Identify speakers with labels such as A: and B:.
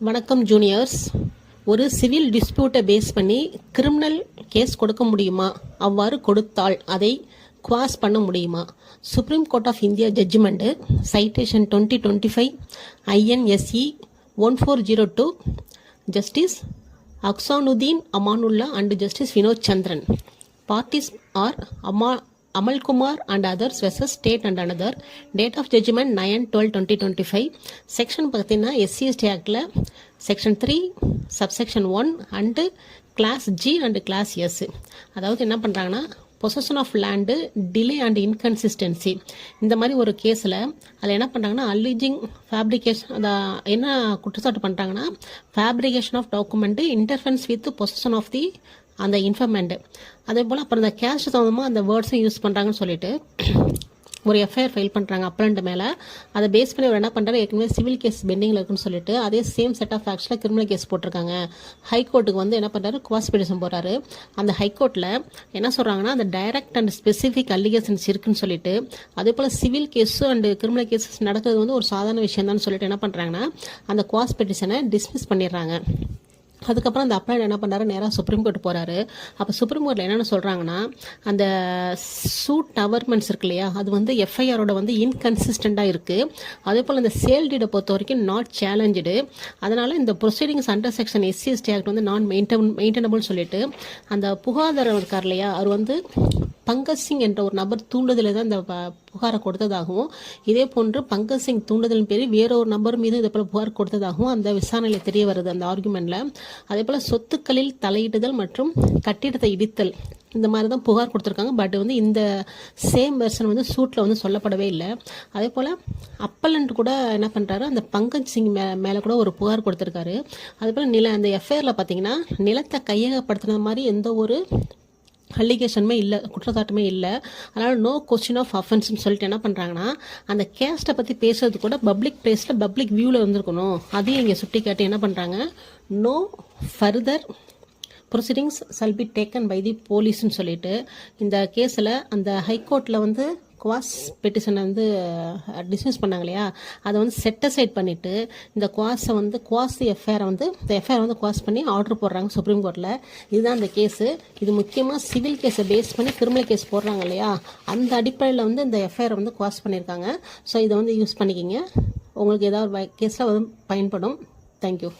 A: வணக்கம் ஜூனியர்ஸ். ஒரு சிவில் டிஸ்பியூட்டை பேஸ் பண்ணி கிரிமினல் கேஸ் கொடுக்க முடியுமா? அவ்வாறு கொடுத்தால் அதை குவாஸ் பண்ண முடியுமா? Supreme Court of India judgment citation 2025 INSE 1402 justice Ahsanuddin Amanullah and justice Vinod Chandran. Parties are Amal Kumar and others versus state and another. Date of judgment 9/12/2025. Section பார்த்தீங்கன்னா SC/ST ஆக்டில் section 3 subsection 1 and class G and class S. அதாவது என்ன பண்ணுறாங்கன்னா possession of land, delay and inconsistency, இந்த மாதிரி ஒரு கேஸில் அதில் என்ன பண்ணுறாங்கன்னா அல்லீஜிங் ஃபேப்ரிகேஷன், அதை என்ன குற்றச்சாட்டு பண்ணுறாங்கன்னா fabrication of document, interference with possession of the அந்த இன்ஃபர்மெண்ட்டு, அதே போல் அப்புறம் அந்த கேஷ் சம்மந்தமாக அந்த வேர்ட்ஸும் யூஸ் பண்ணுறாங்கன்னு சொல்லிட்டு ஒரு எஃப்ஐஆர் ஃபைல் பண்ணுறாங்க அப்பலண்ட் மேலே. அதை பேஸ் பண்ணி அவர் என்ன பண்ணுறாரு, ஏற்கனவே சிவில் கேஸ் பெண்டிங்கில் இருக்குன்னு சொல்லிட்டு அதே சேம் செட் ஆஃப் ஃபேக்ட்ஸில் கிரிமினல் கேஸ் போட்டிருக்காங்க. ஹைகோர்ட்டுக்கு வந்து என்ன பண்ணுறாரு, குவாஸ் பெட்டிஷன் போகிறாரு. அந்த ஹைகோர்ட்டில் என்ன சொல்கிறாங்கன்னா அந்த டைரக்ட் அண்ட் ஸ்பெசிஃபிக் அலிகேஷன்ஸ் இருக்குன்னு சொல்லிட்டு, அதே போல் civil case and criminal cases நடக்கிறது வந்து ஒரு சாதாரண விஷயம் தான் சொல்லிட்டு என்ன பண்ணுறாங்கன்னா அந்த குவாஸ் பெட்டிஷனை டிஸ்மிஸ் பண்ணிடுறாங்க. அதுக்கப்புறம் அந்த அப்ளைண்ட் என்ன பண்ணுறாரு, நேராக சுப்ரீம் கோர்ட் போகிறாரு. அப்போ சுப்ரீம் கோர்ட்டில் என்னென்ன சொல்கிறாங்கன்னா அந்த சூட் அவர்மெண்ட்ஸ் இருக்கு இல்லையா, அது வந்து எஃப்ஐஆரோட வந்து இன்கன்சிஸ்டண்ட்டாக இருக்குது. அதே போல் அந்த சேல் டீடை பொறுத்த வரைக்கும் நாட் சேலஞ்சு. அதனால் இந்த proceedings under section SC/ST act வந்து நான் மெயின்டெனபிள்னு சொல்லிட்டு அந்த புகார்தாரர் இருக்கார் இல்லையா, அவர் வந்து பங்கஜ் சிங் என்ற ஒரு நபர் தூண்டுதலை தான் இந்த புகாரை கொடுத்ததாகவும், இதே போன்று பங்கஜ் சிங் தூண்டுதலின் பேரில் வேறொரு நபர் மீது இதே போல் புகார் கொடுத்ததாகவும் அந்த விசாரணையில் தெரிய வருது அந்த ஆர்குமெண்ட்டில். அதே போல் சொத்துக்களில் தலையிடுதல் மற்றும் கட்டிடத்தை இடித்தல், இந்த மாதிரி தான் புகார் கொடுத்துருக்காங்க. பட் வந்து இந்த சேம் வெர்ஷன் வந்து சூட்டில் வந்து சொல்லப்படவே இல்லை. அதே போல் அப்பலண்ட் கூட என்ன பண்ணுறாரு, அந்த பங்கஜ் சிங் மேலே கூட ஒரு புகார் கொடுத்துருக்காரு. அதே போல் அந்த எஃப்ஐஆரில் பார்த்தீங்கன்னா நிலத்தை கையகப்படுத்தின மாதிரி எந்த ஒரு அலிகேஷனுமே இல்லை, குற்றச்சாட்டுமே இல்லை. அதனால் நோ கொஸ்டின் ஆஃப் அஃபென்ஸ்னு சொல்லிட்டு என்ன பண்ணுறாங்கன்னா அந்த கேஸ்ட்டை பற்றி பேசுறது கூட பப்ளிக் பிளேஸில் பப்ளிக் வியூவில் வந்துருக்கணும். அதையும் இங்கே சுட்டி காட்டி என்ன பண்ணுறாங்க, no further proceedings shall be taken by the போலீஸ்ன்னு சொல்லிட்டு இந்த கேஸில் அந்த ஹைகோர்ட்டில் வந்து குவாஸ் பெட்டிஷனை வந்து டிஸ்மிஸ் பண்ணாங்க இல்லையா, அதை வந்து செட்டசைட் பண்ணிவிட்டு இந்த குவாஸை வந்து எஃப்ஐஆரை வந்து இந்த எஃப்ஐஆர் வந்து குவாஸ் பண்ணி ஆர்டர் போடுறாங்க சுப்ரீம் கோர்ட்டில். இதுதான் அந்த கேஸு. இது முக்கியமாக சிவில் கேஸை பேஸ் பண்ணி கிரிமினல் கேஸ் போடுறாங்க இல்லையா, அந்த அடிப்படையில் வந்து இந்த எஃப்ஐஆரை வந்து குவாஸ் பண்ணியிருக்காங்க. ஸோ இதை வந்து யூஸ் பண்ணிக்கிங்க, உங்களுக்கு ஏதாவது கேஸில் வந்து பயன்படும். தேங்க்யூ.